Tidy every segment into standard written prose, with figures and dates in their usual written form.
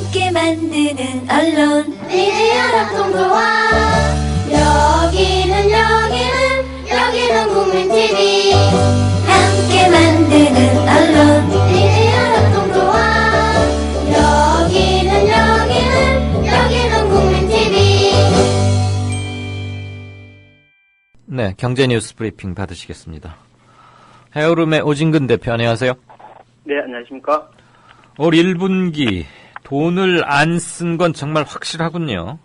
함께 만드는 언론 미디어 합동조합 여기는 국민TV 함께 만드는 언론 미디어 합동조합 여기는 국민TV. 네, 경제뉴스 브리핑 받으시겠습니다. 헤어룸의 오진근 대표 안녕하세요. 네, 안녕하십니까. 올 1분기 돈을 안 쓴 건 정말 확실하군요.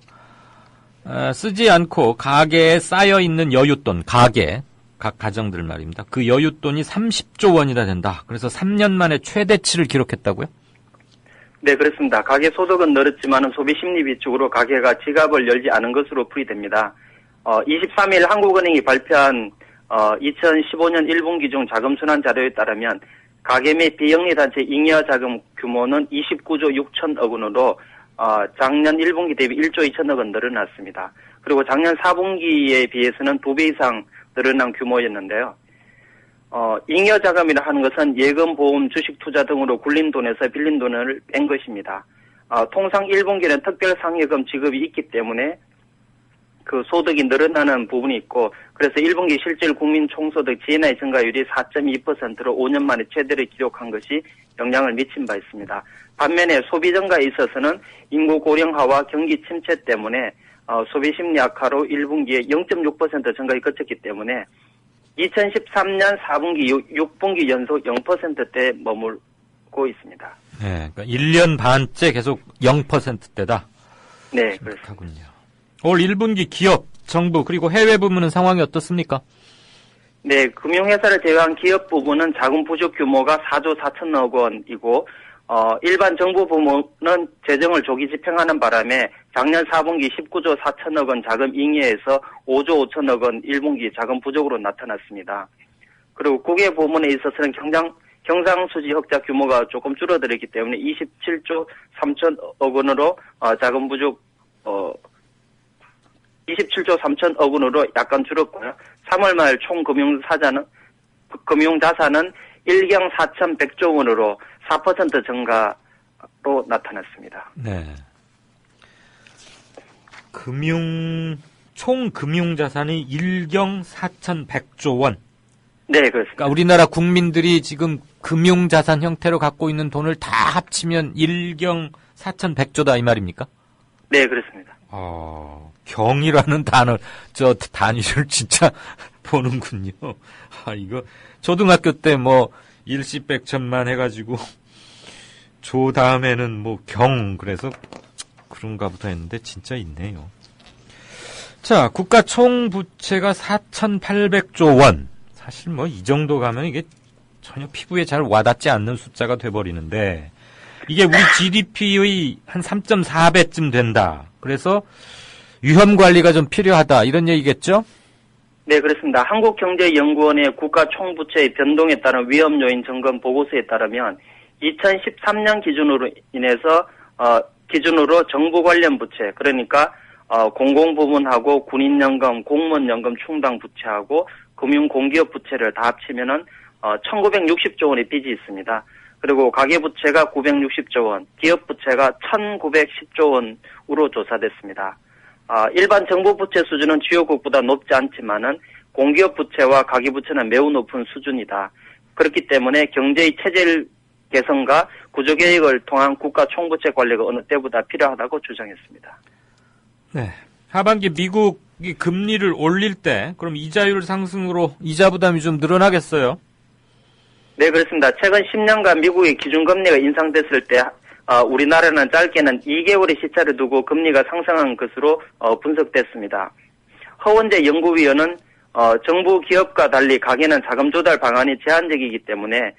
쓰지 않고 가게에 쌓여있는 여윳돈, 각 가정들 말입니다. 그 여윳돈이 30조 원이나 된다. 그래서 3년 만에 최대치를 기록했다고요? 네, 그렇습니다. 가계 소득은 늘었지만 소비 심리 비축으로 가계가 지갑을 열지 않은 것으로 풀이됩니다. 23일 한국은행이 발표한 2015년 1분기 중 자금순환 자료에 따르면 가계 및 비영리단체 잉여자금 규모는 29조 6천억 원으로 작년 1분기 대비 1조 2천억 원 늘어났습니다. 그리고 작년 4분기에 비해서는 2배 이상 늘어난 규모였는데요. 잉여자금이라 하는 것은 예금, 보험, 주식 투자 등으로 굴린 돈에서 빌린 돈을 뺀 것입니다. 통상 1분기는 특별상여금 지급이 있기 때문에 그 소득이 늘어나는 부분이 있고, 그래서 1분기 실질 국민 총소득 GNI 증가율이 4.2%로 5년 만에 최대를 기록한 것이 영향을 미친 바 있습니다. 반면에 소비 증가에 있어서는 인구 고령화와 경기 침체 때문에 소비 심리 악화로 1분기에 0.6% 증가를 거쳤기 때문에 2013년 4분기, 6분기 연속 0%대에 머물고 있습니다. 네, 그러니까 1년 반째 계속 0%대다. 네, 그렇군요. 올 1분기 기업, 정부 그리고 해외 부문은 상황이 어떻습니까? 네, 금융회사를 제외한 기업 부문은 자금 부족 규모가 4조 4천억 원이고 일반 정부 부문은 재정을 조기 집행하는 바람에 작년 4분기 19조 4천억 원 자금 잉여에서 5조 5천억 원 1분기 자금 부족으로 나타났습니다. 그리고 국외 부문에 있어서는 경상수지 흑자 규모가 조금 줄어들었기 때문에 27조 3천억 원으로 자금 부족 27조 3천억 원으로 약간 줄었고요. 3월 말 총 금융자산은 1경 4,100조 원으로 4% 증가로 나타났습니다. 네. 총 금융자산이 1경 4,100조 원. 네, 그렇습니다. 그러니까 우리나라 국민들이 지금 금융자산 형태로 갖고 있는 돈을 다 합치면 1경 4,100조다 이 말입니까? 네, 그렇습니다. 경이라는 단위를 진짜 보는군요. 이거 초등학교 때 일시 백천만 해가지고 조 다음에는 그래서 그런가 보다 했는데 진짜 있네요. 자, 국가 총부채가 4,800조 원. 사실 이 정도 가면 이게 전혀 피부에 잘 와닿지 않는 숫자가 돼버리는데 이게 우리 GDP의 한 3.4배쯤 된다. 그래서 위험 관리가 좀 필요하다. 이런 얘기겠죠? 네, 그렇습니다. 한국경제연구원의 국가 총부채의 변동에 따른 위험 요인 점검 보고서에 따르면 2013년 기준으로 정부 관련 부채, 그러니까 공공부문하고 군인연금, 공무원연금 충당 부채하고 금융공기업 부채를 다 합치면은 1960조 원의 빚이 있습니다. 그리고 가계부채가 960조 원, 기업부채가 1910조 원으로 조사됐습니다. 일반 정부 부채 수준은 주요국보다 높지 않지만은 공기업 부채와 가계부채는 매우 높은 수준이다. 그렇기 때문에 경제의 체질 개선과 구조개혁을 통한 국가 총부채 관리가 어느 때보다 필요하다고 주장했습니다. 네. 하반기 미국이 금리를 올릴 때 그럼 이자율 상승으로 이자 부담이 좀 늘어나겠어요? 네, 그렇습니다. 최근 10년간 미국의 기준금리가 인상됐을 때 우리나라는 짧게는 2개월의 시차를 두고 금리가 상승한 것으로 분석됐습니다. 허원재 연구위원은 정부 기업과 달리 가계는 자금 조달 방안이 제한적이기 때문에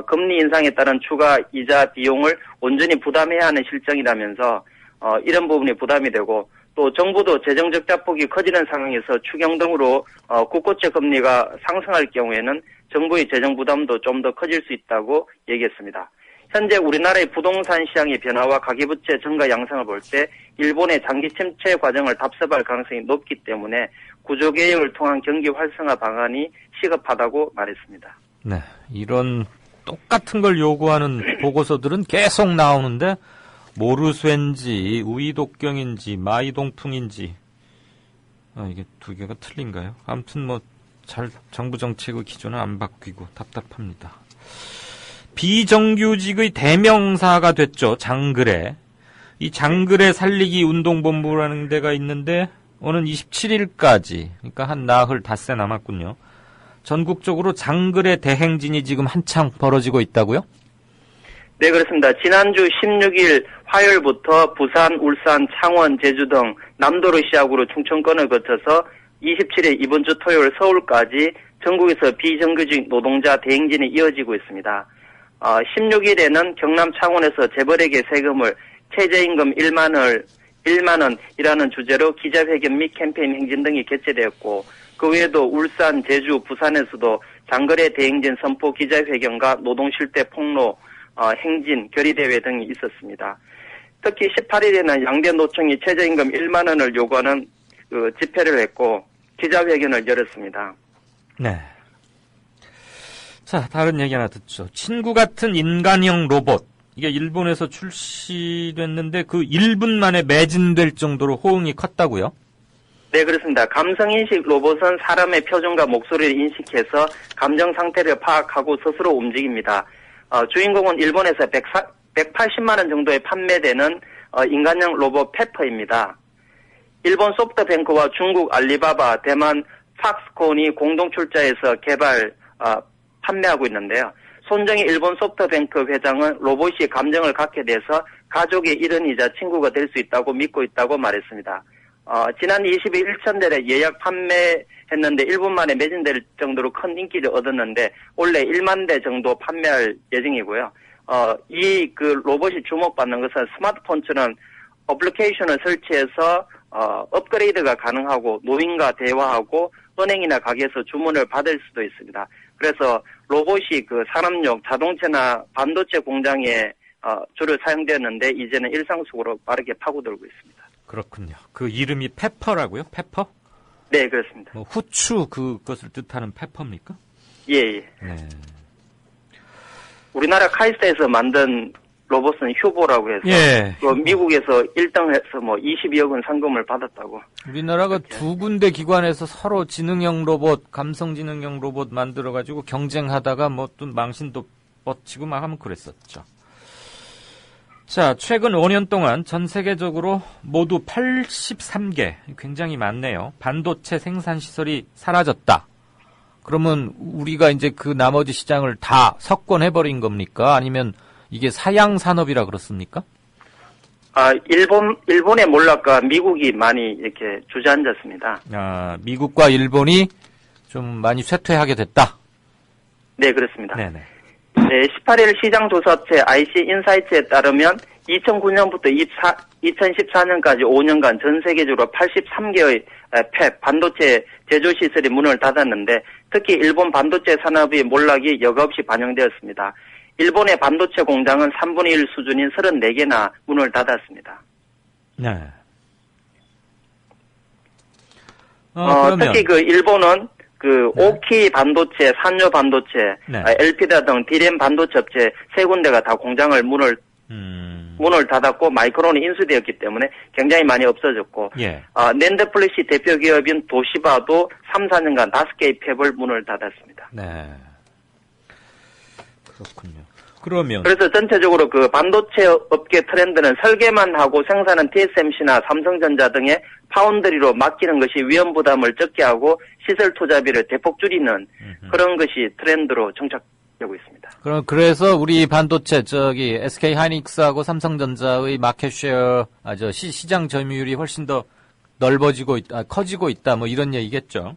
금리 인상에 따른 추가 이자 비용을 온전히 부담해야 하는 실정이라면서 이런 부분이 부담이 되고 또 정부도 재정 적자폭이 커지는 상황에서 추경 등으로 국고채 금리가 상승할 경우에는 정부의 재정 부담도 좀 더 커질 수 있다고 얘기했습니다. 현재 우리나라의 부동산 시장의 변화와 가계부채 증가 양상을 볼 때 일본의 장기 침체 과정을 답습할 가능성이 높기 때문에 구조개혁을 통한 경기 활성화 방안이 시급하다고 말했습니다. 네, 이런 똑같은 걸 요구하는 보고서들은 계속 나오는데 모르쇠인지 우이독경인지 마이동풍인지 이게 두 개가 틀린가요? 아무튼 뭐 잘 정부 정책의 기조는 안 바뀌고 답답합니다. 비정규직의 대명사가 됐죠. 장그래. 이 장그래 살리기 운동본부라는 데가 있는데 오는 27일까지 그러니까 한 나흘 닷새 남았군요. 전국적으로 장그래 대행진이 지금 한창 벌어지고 있다고요? 네, 그렇습니다. 지난주 16일 화요일부터 부산, 울산, 창원, 제주 등 남도를 시작으로 충청권을 거쳐서 27일 이번 주 토요일 서울까지 전국에서 비정규직 노동자 대행진이 이어지고 있습니다. 16일에는 경남 창원에서 재벌에게 세금을 최저임금 1만 원이라는 주제로 기자회견 및 캠페인 행진 등이 개최되었고 그 외에도 울산, 제주, 부산에서도 장거래 대행진 선포 기자회견과 노동실태 폭로 행진, 결의대회 등이 있었습니다. 특히 18일에는 양대 노총이 최저임금 1만 원을 요구하는 집회를 했고 기자회견을 열었습니다. 네. 자, 다른 얘기 하나 듣죠. 친구 같은 인간형 로봇. 이게 일본에서 출시됐는데 그 1분 만에 매진될 정도로 호응이 컸다고요? 네, 그렇습니다. 감성인식 로봇은 사람의 표정과 목소리를 인식해서 감정 상태를 파악하고 스스로 움직입니다. 주인공은 일본에서 180만 원 정도에 판매되는 인간형 로봇 페퍼입니다. 일본 소프트뱅크와 중국 알리바바, 대만 팍스콘이 공동 출자해서 판매하고 있는데요. 손정희 일본 소프트뱅크 회장은 로봇이 감정을 갖게 돼서 가족의 일원이자 친구가 될 수 있다고 믿고 있다고 말했습니다. 지난 20일 1,000대를 예약 판매했는데 1분 만에 매진될 정도로 큰 인기를 얻었는데 원래 1만 대 정도 판매할 예정이고요. 이 로봇이 주목받는 것은 스마트폰처럼 어플리케이션을 설치해서 업그레이드가 가능하고 노인과 대화하고 은행이나 가게에서 주문을 받을 수도 있습니다. 그래서 로봇이 산업용 자동차나 반도체 공장에 주로 사용되었는데 이제는 일상 속으로 빠르게 파고들고 있습니다. 그렇군요. 그 이름이 페퍼라고요? 페퍼? 네, 그렇습니다. 후추 그것을 뜻하는 페퍼입니까? 예. 네. 우리나라 카이스트에서 만든 로봇은 휴보라고 해서 예. 미국에서 1등해서 22억 원 상금을 받았다고. 우리나라가 두 군데 기관에서 서로 지능형 로봇, 감성지능형 로봇 만들어가지고 경쟁하다가 또 망신도 뻗치고 막 하면 그랬었죠. 자, 최근 5년 동안 전 세계적으로 모두 83개, 굉장히 많네요. 반도체 생산 시설이 사라졌다. 그러면 우리가 이제 그 나머지 시장을 다 석권해버린 겁니까? 아니면 이게 사양 산업이라 그렇습니까? 일본의 몰락과 미국이 많이 이렇게 주저앉았습니다. 미국과 일본이 좀 많이 쇠퇴하게 됐다? 네, 그렇습니다. 네네. 네, 18일 시장조사업체 IC인사이트에 따르면 2009년부터 2014년까지 5년간 전 세계적으로 83개의 팹, 반도체 제조시설이 문을 닫았는데 특히 일본 반도체 산업의 몰락이 여과없이 반영되었습니다. 일본의 반도체 공장은 3분의 1 수준인 34개나 문을 닫았습니다. 네. 그러면 특히 일본은 오키 반도체, 산요 반도체, 네. 엘피다 등 디램 반도체 업체 세 군데가 다 공장을 문을 닫았고 마이크론이 인수되었기 때문에 굉장히 많이 없어졌고 예. 낸드 플래시 대표 기업인 도시바도 3, 4년간 5개의 팹을 문을 닫았습니다. 네. 그렇군요. 그러면 그래서 전체적으로 반도체 업계 트렌드는 설계만 하고 생산은 TSMC나 삼성전자 등의 파운드리로 맡기는 것이 위험 부담을 적게 하고 시설 투자비를 대폭 줄이는 그런 것이 트렌드로 정착되고 있습니다. 그래서 우리 반도체 SK 하이닉스하고 삼성전자의 마켓 쉐어 시장 점유율이 훨씬 더 넓어지고 커지고 있다 이런 얘기겠죠.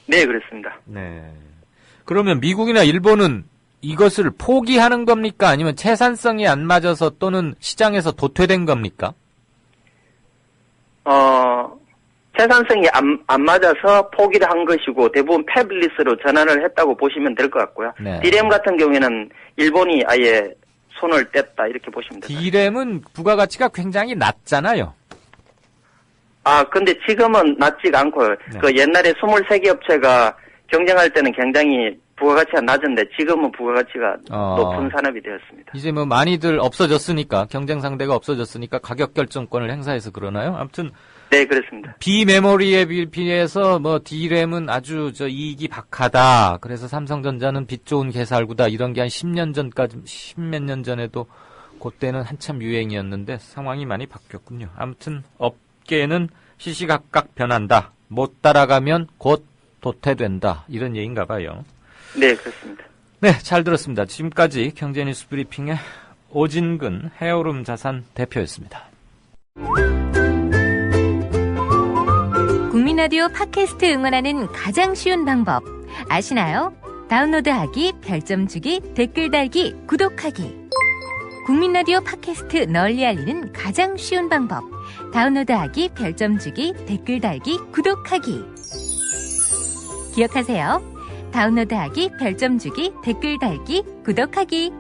네, 그렇습니다. 네. 그러면 미국이나 일본은 이것을 포기하는 겁니까? 아니면 채산성이 안 맞아서 또는 시장에서 도태된 겁니까? 채산성이 안 맞아서 포기를 한 것이고 대부분 패블리스로 전환을 했다고 보시면 될 것 같고요. 네. 디램 같은 경우에는 일본이 아예 손을 뗐다 이렇게 보시면 됩니다. 디램은 부가가치가 굉장히 낮잖아요. 근데 지금은 낮지가 않고요. 네. 옛날에 23개 업체가 경쟁할 때는 굉장히 부가가치가 낮은데 지금은 부가가치가 어. 높은 산업이 되었습니다. 이제 뭐 많이들 없어졌으니까 경쟁 상대가 없어졌으니까 가격 결정권을 행사해서 그러나요? 아무튼 네, 그렇습니다. 비메모리에 비해서 뭐 D램은 아주 이익이 박하다. 그래서 삼성전자는 빛 좋은 개살구다. 이런 게 한 10년 전까지 10몇 년 전에도 그때는 한참 유행이었는데 상황이 많이 바뀌었군요. 아무튼 업계는 시시각각 변한다. 못 따라가면 곧 도태된다. 이런 얘기인가 봐요. 네, 그렇습니다. 네, 잘 들었습니다. 지금까지 경제뉴스 브리핑의 오진근 헤어룸 자산 대표였습니다. 국민라디오 팟캐스트 응원하는 가장 쉬운 방법 아시나요? 다운로드하기, 별점 주기, 댓글 달기, 구독하기. 국민라디오 팟캐스트 널리 알리는 가장 쉬운 방법. 다운로드하기, 별점 주기, 댓글 달기, 구독하기. 기억하세요. 다운로드하기, 별점 주기, 댓글 달기, 구독하기.